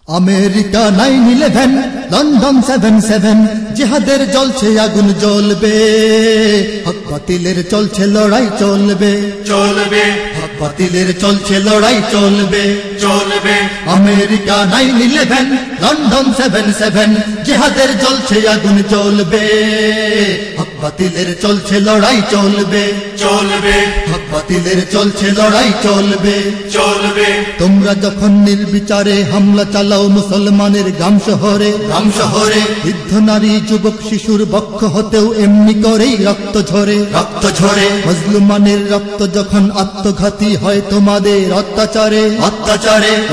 America 9/11, London 7/7, জিহাদের জ্বলছে আগুন জ্বলবে, হক বাতিলের চলছে লড়াই চলবে, চলবে হক বাতিলের চলছে লড়াই চলবে, চলবে আমেরিকা 9/11, লন্ডন 7/7, জিহাদের জ্বলছে আগুন জ্বলবে, হক বাতিলের চলছে লড়াই চলবে, চলবে হক বাতিলের চলছে লড়াই চলবে, চলবে তোমরা যখন নির্বিচারে হামলা চালাও মুসলমানের গ্রাম শহরে, বৃদ্ধ নারী যুবক শিশুর বক্ষ হতেও এমনি করেই রক্ত ঝরে, মজলুমানের রক্ত যখন আত্মঘাতী হয় তোমাদের অত্যাচারে,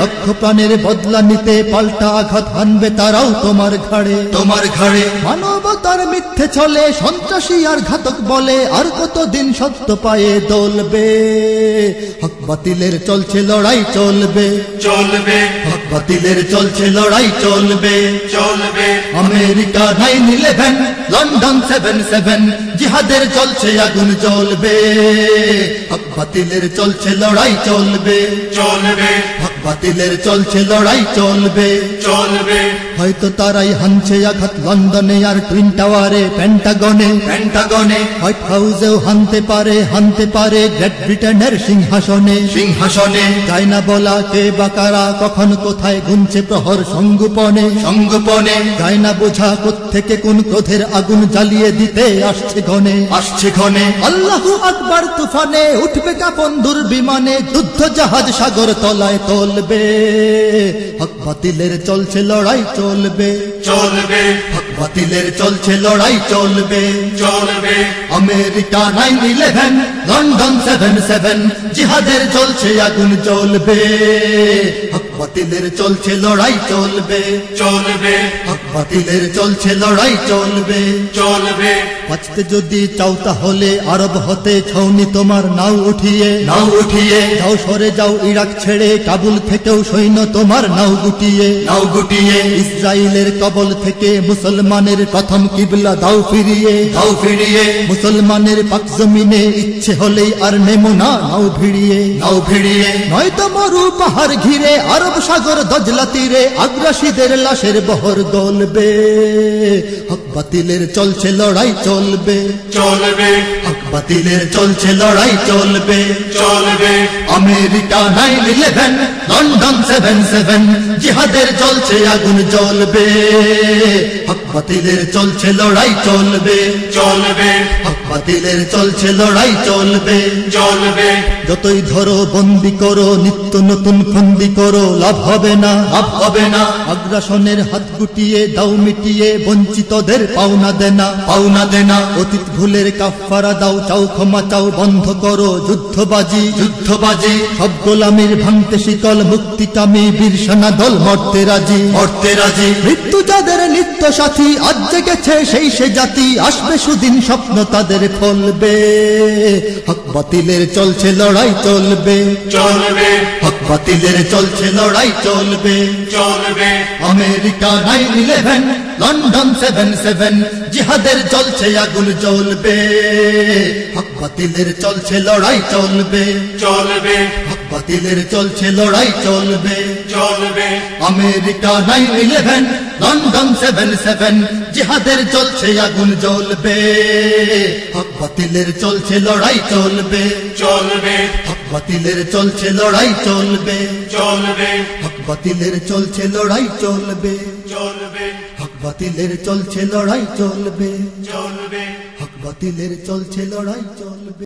লক্ষ প্রাণের বদলা নিতে পাল্টা আঘাত হানবে তারাও তোমার ঘাড়ে, মানবতার মিথ্যে চলে সন্ত্রাসী আর ঘাতক বলে, আর কতদিন সত্য পায়ে দলবে, হক বাতিলের চলছে লড়াই চলবে, চলবে হক বাতিলের চলছে লড়াই চলবে, চলবে আমেরিকা 9/11, লন্ডন 7/7, জিহাদের চলছে আগুন জ্বলবে, হক বাতিলের চলছে লড়াই চলবে, চলবে হক বাতিলের চলছে লড়াই চলবে, চলবে হয়তো তারাই হানছে আঘাত লন্ডনে আর টুইন টাওয়ারে, পেন্টাগনে, হোয়াইট হাউসেও হানতে পারে গ্রেট ব্রিটেনের সিংহাসনে, যায় না বলা কে বা কারা কখন কোথায় গুনছে প্রহর সংগোপনে, যায় না বোঝা কোত্থেকে কোন ক্রোধের আগুন জ্বালিয়ে দিতে আসছে ঘনে, আল্লাহু আকবার তুফানে উঠবে কাঁপন দুর্বিমানে, যুদ্ধ জাহাজ সাগর তলায় তলবে, হক বাতিলের চলছে লড়াই চলবে, চলবে হক বাতিলের চলছে লড়াই চলবে, চলবে আমেরিকা 9/11, লন্ডন 7/7, জিহাদের চলছে আগুন জ্বলবে, হক বাতিলের চলছে লড়াই চলবে, চলবে হক বাতিলের চলছে লড়াই চলবে, চলবে বাঁচতে যদি চাও তাহলে আরব হতে ছাউনি তোমার নাও উঠিয়ে, যাও সরে যাও ইরাক ছেড়ে, কাবুল থেকেও সৈন্য তোমার নাও গুটিয়ে, ইসরায়েলের কবল থেকে মুসলমানের প্রথম কিবলা দাও ফিরিয়ে, মুসলমানের পাক জমিনে ইচ্ছে হলেই আর নেমো না নাও ভিড়িয়ে, নয়তো মরু পাহাড় ঘিরে আরব সাগর দজলা তীরে, আগ্রাসীদের লাশের বহর গলবে, হক বাতিলের চলছে লড়াই চলবে, চলবে হক বাতিলের চলছে লড়াই চলবে, চলবে আমেরিকা 9/11, লন্ডন 7/7, জিহাদের চলছে আগুন জ্বলবে, হক বাতিলের চলছে লড়াই চলবে, চলবে হক বাতিলের চলছে লড়াই চলবে, চলবে যতই ধরো বন্দি করো নিত্য নতুন ফন্দি করো, লাভ হবে না, আগ্রাসনের হাত গুটিয়ে দাও মিটিয়ে বঞ্চিতদের পাওনা দেনা, অতীত ভুলের কাফারা দাও, চাও ক্ষমা চাও, বন্ধ করো যুদ্ধবাজি, সব গোলামির ভাঙতে শিকল, মুক্তিকামী বীর সেনা দল মরতে রাজি, মৃত্যু যাদের নিত্য সাথী, আজ জেগেছে সেই সে জাতি, আসবে সুদিন স্বপ্ন তাদের ফলবে, হক বাতিলের চলছে লড়াই চলবে, চলবে হক বাতিলের চলছে লড়াই চলবে, চলবে আমেরিকা 9/11, লন্ডন 7/7, জিহাদের চলছে আগুন জ্বলবে, হক বাতিলের চলছে লড়াই চলবে, চলবে হক বাতিলের চলছে লড়াই চলবে, চলবে আমেরিকা 9/11, লন্ডন 7/7, জিহাদের চলছে আগুন জ্বলবে, হক বাতিলের চলছে লড়াই চলবে, চলবে হক বাতিলের চলছে লড়াই চলবে, চলবে হক বাতিলের চলছে লড়াই চলবে, চলবে হক বাতিলের চলছে লড়াই চলবে, চলবে হক বাতিলের চলছে লড়াই চলবে।